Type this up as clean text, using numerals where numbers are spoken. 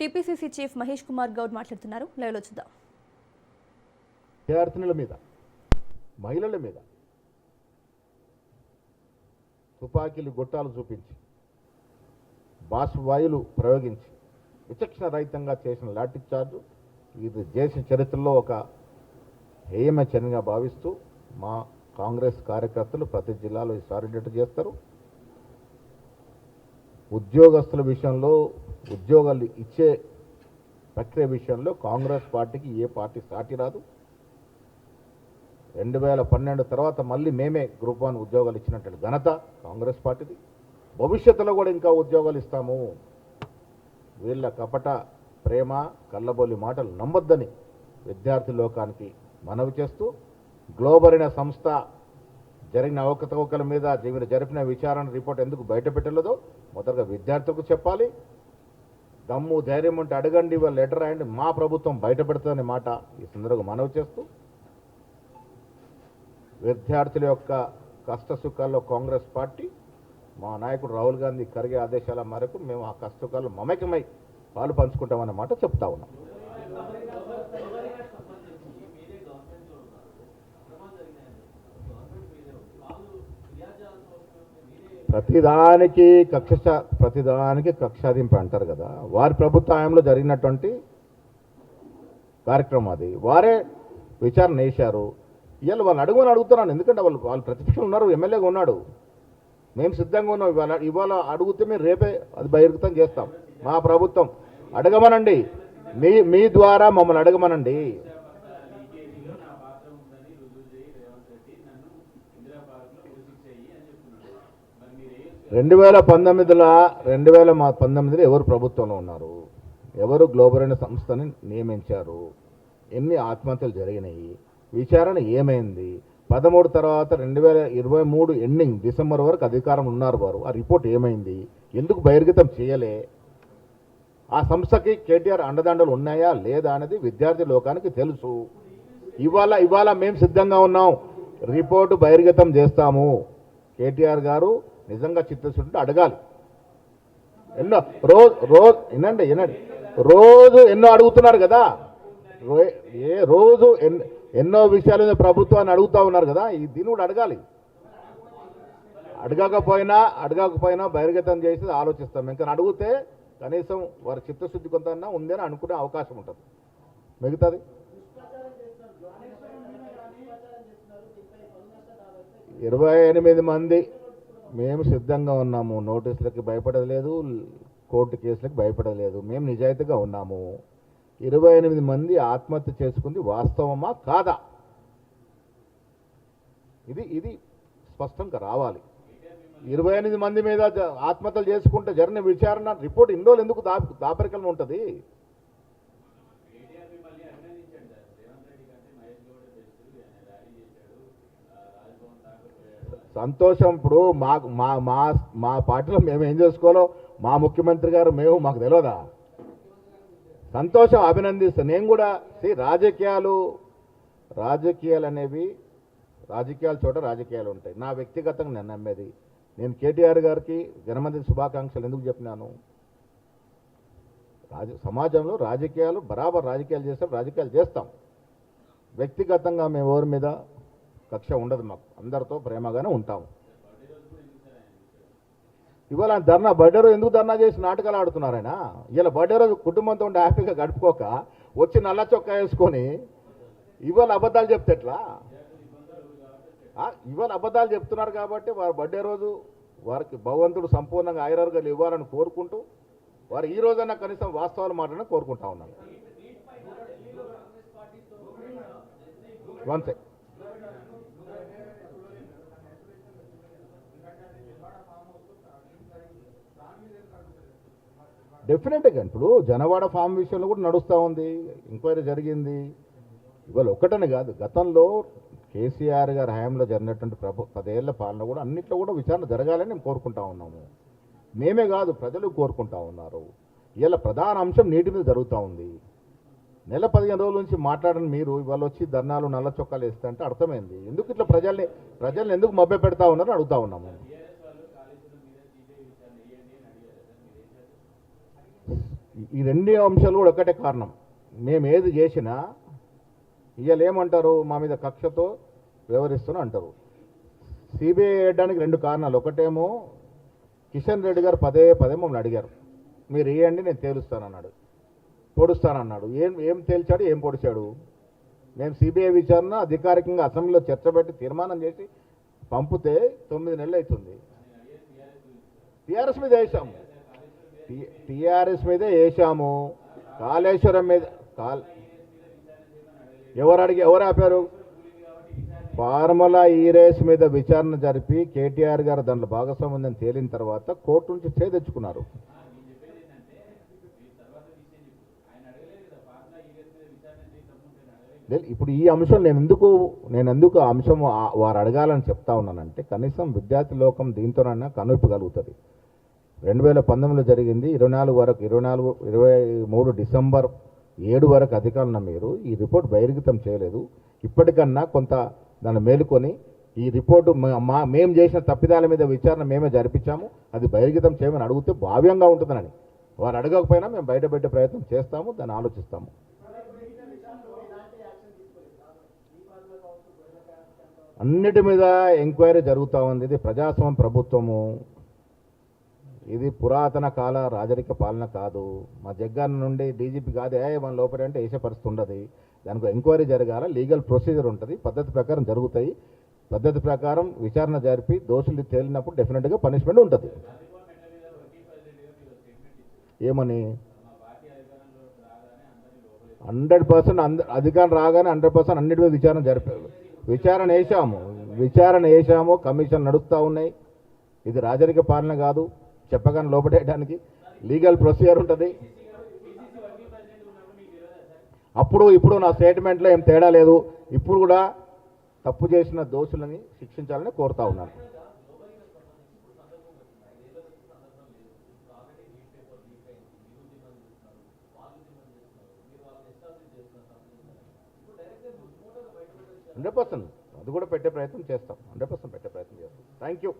TPCC chief Mahesh Kumar Goud మాట్లాడుతున్నారు. లైవ్లో చూద్దాం. విద్యార్థినుల మీద, మహిళల మీద తుపాకీలు గొట్టాలు చూపించి బాష్పవాయువులు ప్రయోగించి విచక్షణ రహితంగా చేసిన లాఠీ చార్జ్ ఇది దేశ చరిత్రలో ఒక హేయమైన చర్యగా భావిస్తూ మా కాంగ్రెస్ కార్యకర్తలు ప్రతి జిల్లాలో ఈ సాలిడేట్ చేస్తారు. ఉద్యోగస్తుల విషయంలో, ఉద్యోగాలు ఇచ్చే ప్రక్రియ విషయంలో కాంగ్రెస్ పార్టీకి ఏ పార్టీ సాటి రాదు. 2012 తర్వాత మళ్ళీ మేమే గ్రూప్ 1 ఉద్యోగాలు ఇచ్చినట్టు ఘనత కాంగ్రెస్ పార్టీది. భవిష్యత్తులో కూడా ఇంకా ఉద్యోగాలు ఇస్తాము. వీళ్ళ కపట ప్రేమ కళ్ళబొల్లి మాటలు నమ్మొద్దని విద్యార్థి లోకానికి మనవి చేస్తూ, గ్లోబల్ అనే సంస్థ జరిగిన అవకతవకల మీద జరిపిన విచారణ రిపోర్ట్ ఎందుకు బయట పెట్టలేదో మొదటగా విద్యార్థులకు చెప్పాలి. దమ్ము ధైర్యం ఉంటే అడగండి, వాళ్ళ లెటర్ రాయండి, మా ప్రభుత్వం బయట పెడుతుందనే మాట ఈ సందర్భంగా మనవి చేస్తూ, విద్యార్థుల యొక్క కష్ట సుఖాల్లో కాంగ్రెస్ పార్టీ మా నాయకుడు రాహుల్ గాంధీ ఖర్గే ఆదేశాల మేరకు మేము ఆ కష్ట సుఖాల్లో మమేకమై పాలు పంచుకుంటామన్న మాట చెప్తా ఉన్నాం. ప్రతిదానికి కక్షాదింపు అంటారు కదా, వారి ప్రభుత్వ హయాంలో జరిగినటువంటి కార్యక్రమం అది. వారే విచారణ వేశారు. ఇవాళ వాళ్ళు అడుగుతున్నాను, ఎందుకంటే వాళ్ళు ప్రతిపక్షంలో ఉన్నారు, ఎమ్మెల్యేగా ఉన్నాడు. మేము సిద్ధంగా ఉన్నాం. ఇవాళ అడిగితే మేము రేపే అది బహిర్గతం చేస్తాం. మా ప్రభుత్వం అడగమనండి, మీ ద్వారా మమ్మల్ని అడగమనండి. 2019లో ఎవరు ప్రభుత్వంలో ఉన్నారు, ఎవరు గ్లోబల్ అనే సంస్థని నియమించారు, ఎన్ని ఆత్మహత్యలు జరిగినాయి, విచారణ ఏమైంది, 13 తర్వాత 2023 ఎండింగ్ డిసెంబర్ వరకు అధికారం ఉన్నారు వారు, ఆ రిపోర్ట్ ఏమైంది, ఎందుకు బహిర్గతం చేయలే, ఆ సంస్థకి కేటీఆర్ అండదండలు ఉన్నాయా లేదా అనేది విద్యార్థి లోకానికి తెలుసు. ఇవాళ మేము సిద్ధంగా ఉన్నాం, రిపోర్టు బహిర్గతం చేస్తాము. కేటీఆర్ గారు నిజంగా చిత్తశుద్ధి అడగాలి. వినండి రోజు ఎన్నో అడుగుతున్నారు కదా, రోజు ఎన్నో విషయాలు ప్రభుత్వాన్ని అడుగుతూ ఉన్నారు కదా, దీన్ని కూడా అడగాలి. అడగకపోయినా బహిర్గతం చేసి ఆలోచిస్తాం. ఇంకా అడిగితే కనీసం వారి చిత్తశుద్ధి కొంత ఉందని అనుకునే అవకాశం ఉంటుంది. మిగతాది 28 మంది మేము సిద్ధంగా ఉన్నాము. నోటీసులకి భయపడలేదు, కోర్టు కేసులకు భయపడలేదు. మేము నిజాయితీగా ఉన్నాము. 28 మంది ఆత్మహత్య చేసుకుంది వాస్తవమా కాదా, ఇది స్పష్టంగా రావాలి. 28 మంది మీద ఆత్మహత్యలు చేసుకుంటే జరిగిన విచారణ రిపోర్ట్ ఇన్ని రోజులు ఎందుకు దాపరికలం ఉంటుంది? సంతోషం. ఇప్పుడు మా పార్టీలో మేము ఏం చేసుకోవాలో మా ముఖ్యమంత్రి గారు మాకు తెలియదా? సంతోషం, అభినందిస్తాను. నేను కూడా రాజకీయాలు అనేవి రాజకీయాల చోట రాజకీయాలు ఉంటాయి. నా వ్యక్తిగతంగా నేను నమ్మేది, నేను కేటీఆర్ గారికి జన్మదిన శుభాకాంక్షలు ఎందుకు చెప్పినాను, సమాజంలో రాజకీయాలు బరాబర్ రాజకీయాలు చేస్తాం. వ్యక్తిగతంగా మేము ఎవరి మీద కక్ష ఉండదు, మాకు అందరితో ప్రేమగానే ఉంటాము. ఇవాళ బర్త్డే రోజు ఎందుకు ధర్నా చేసి నాటకాలు ఆడుతున్నారైనా? ఇలా బర్త్డే రోజు కుటుంబంతో ఉండి హ్యాపీగా గడుపుకోక వచ్చి నల్ల చొక్కా వేసుకొని ఇవాళ అబద్ధాలు చెప్తే ఎట్లా? ఇవాళ అబద్ధాలు చెప్తున్నారు కాబట్టి వారి బర్త్డే రోజు వారికి భగవంతుడు సంపూర్ణంగా ఆయురారోగ్యాలు ఇవ్వాలని కోరుకుంటూ వారు ఈ రోజైనా కనీసం వాస్తవాలు మాట్లాడని కోరుకుంటా ఉన్నాను. One second. డెఫినెట్గా ఇప్పుడు జనవాడ ఫామ్ విషయంలో కూడా నడుస్తూ ఉంది, ఎంక్వైరీ జరిగింది. ఇవాళ ఒక్కటనే కాదు, గతంలో కేసీఆర్ గారి హయాంలో జరిగినటువంటి 10 ఏళ్ల పాలన కూడా అన్నింటిలో కూడా విచారణ జరగాలని మేము కోరుకుంటా ఉన్నాము. మేమే కాదు, ప్రజలు కోరుకుంటా ఉన్నారు. ఇలా ప్రధాన అంశం నీటి మీద జరుగుతూ ఉంది. నెల 15 రోజుల నుంచి మాట్లాడని మీరు ఇవాళ వచ్చి ధర్నాలు నల్ల చొక్కాలు వేస్తే అంటే అర్థమైంది. ఎందుకు ఇట్లా ప్రజల్ని ఎందుకు మభ్య పెడతా ఉన్నారని అడుగుతా ఉన్నాము. ఈ రెండు అంశాలు కూడా ఒకటే కారణం. మేము ఏది చేసినా ఇవాళ ఏమంటారు, మా మీద కక్షతో వ్యవహరిస్తున్నా అంటారు. సిబిఐ వేయడానికి రెండు కారణాలు. ఒకటేమో కిషన్ రెడ్డి గారు పదే పదే మమ్మల్ని అడిగారు, మీరు వేయండి నేను తేలుస్తానన్నాడు, పొడుస్తానన్నాడు. ఏం తేల్చాడు, ఏం పొడిచాడు? మేము సిబిఐ విచారణ అధికారికంగా అసెంబ్లీలో చర్చ పెట్టి తీర్మానం చేసి పంపితే 9 నెలలు అవుతుంది. టీఆర్ఎస్ మీద వేసాము, టీఆర్ఎస్ మీదే వేసాము. కాళేశ్వరం మీద ఎవరు ఆపారు? ఫార్ములా ఈ రేస్ మీద విచారణ జరిపి కేటీఆర్ గారు దాంట్లో భాగస్వామ్యం ఉందని తేలిన తర్వాత కోర్టు నుంచి స్టే తెచ్చుకున్నారు. ఇప్పుడు ఈ అంశం నేను ఎందుకు ఆ అంశం వారు అడగాలని చెప్తా ఉన్నానంటే, కనీసం విద్యార్థి లోకం దీంతోనన్నా కనువిప్పగలుగుతుంది. 2019లో జరిగింది, 23 డిసెంబర్ 7 వరకు అధికారులను మీరు ఈ రిపోర్ట్ బహిర్గతం చేయలేదు. ఇప్పటికన్నా కొంత దాన్ని మేలుకొని ఈ రిపోర్టు మేము చేసిన తప్పిదాల మీద విచారణ మేమే జరిపించాము, అది బహిర్గతం చేయమని అడిగితే భావ్యంగా ఉంటుందని. వారు అడగకపోయినా మేము బయటపెట్టే ప్రయత్నం చేస్తాము, దాన్ని ఆలోచిస్తాము. అన్నిటి మీద ఎంక్వైరీ జరుగుతూ ఉంది. ఇది ప్రజాస్వామ్య ప్రభుత్వము, ఇది పురాతన కాల రాజరిక పాలన కాదు. మా జగన్ నుండి డీజీపీ కాదే మన లోపల అంటే వేసే పరిస్థితి ఉండదు. దానికి ఎంక్వైరీ జరగాల, లీగల్ ప్రొసీజర్ ఉంటుంది, పద్ధతి ప్రకారం జరుగుతాయి. పద్ధతి ప్రకారం విచారణ జరిపి దోషులు తేలినప్పుడు డెఫినెట్గా పనిష్మెంట్ ఉంటుంది. ఏమని 100% అధికారం రాగానే 100% అన్నిటి మీద విచారణ వేసాము. కమిషన్ నడుస్తూ ఉన్నాయి. ఇది రాజరిక పాలన కాదు, చెప్పగానే లోపడేయడానికి లీగల్ ప్రొసీజర్ ఉంటుంది. ఇప్పుడు నా స్టేట్మెంట్లో ఏం తేడా లేదు. ఇప్పుడు కూడా తప్పు చేసిన దోషులని శిక్షించాలని కోరుతా ఉన్నాను. అది కూడా పెట్టే ప్రయత్నం చేస్తాం. 100% పెట్టే ప్రయత్నం చేస్తాం. Thank you.